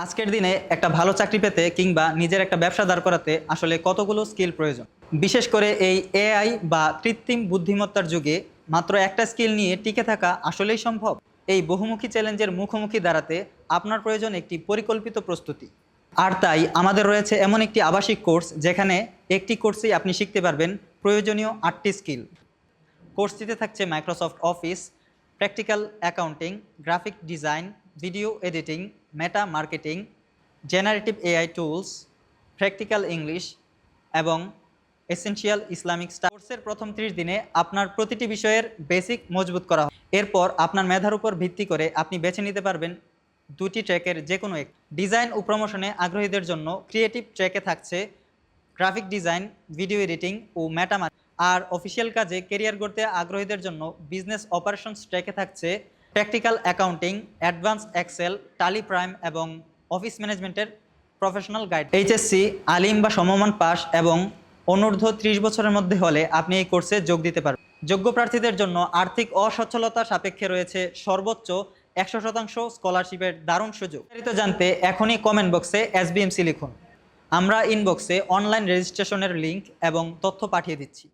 আজকের দিনে একটা ভালো চাকরি পেতে কিংবা নিজের একটা ব্যবসা দাঁড় করাতে আসলে কতগুলো স্কিল প্রয়োজন। বিশেষ করে এই এআই বা কৃত্রিম বুদ্ধিমত্তার যুগে মাত্র একটা স্কিল নিয়ে টিকে থাকা আসলেই সম্ভব? এই বহুমুখী চ্যালেঞ্জের মুখোমুখি দাঁড়াতে আপনার প্রয়োজন একটি পরিকল্পিত প্রস্তুতি। আর তাই আমাদের রয়েছে এমন একটি আবাসিক কোর্স যেখানে একটি কোর্সেই আপনি শিখতে পারবেন প্রয়োজনীয় 8টি স্কিল। কোর্সটিতে থাকছে Microsoft office, practical accounting, graphic design, video editing, মেটা marketing, generative AI tools, practical English এবং এসেনশিয়াল ইসলামিক স্টাডিজ। কোর্সের প্রথম 30 দিনে আপনার প্রতিটি বিষয়ের বেসিক মজবুত করা হবে। এরপর আপনার মেধার উপর ভিত্তি করে আপনি বেছে নিতে পারবেন দুটি ট্র্যাকের যে কোনো এক। ডিজাইন ও প্রমোশনে আগ্রহীদের জন্য ক্রিয়েটিভ ট্র্যাকে থাকছে গ্রাফিক ডিজাইন, ভিডিও এডিটিং ও মেটা। আর অফিসিয়াল কাজে কেরিয়ার গড়তে আগ্রহীদের জন্য বিজনেস অপারেশনস ট্র্যাকে থাকছে প্র্যাকটিক্যাল অ্যাকাউন্টিং, অ্যাডভান্স এক্সেল, টালি প্রাইম এবং অফিস ম্যানেজমেন্টের প্রফেশনাল গাইড। এইচএসসি, আলিম বা সমমান পাস এবং অনূর্ধ্ব 30 বছরের মধ্যে হলে আপনি এই কোর্সে যোগ দিতে পারবেন। যোগ্য প্রার্থীদের জন্য আর্থিক অসচ্ছলতা সাপেক্ষে রয়েছে সর্বোচ্চ 100% স্কলারশিপের দারুণ সুযোগ। বিস্তারিত জানতে এখনই কমেন্ট বক্সে SBMC লিখুন। আমরা ইনবক্সে অনলাইন রেজিস্ট্রেশনের লিঙ্ক এবং তথ্য পাঠিয়ে দিচ্ছি।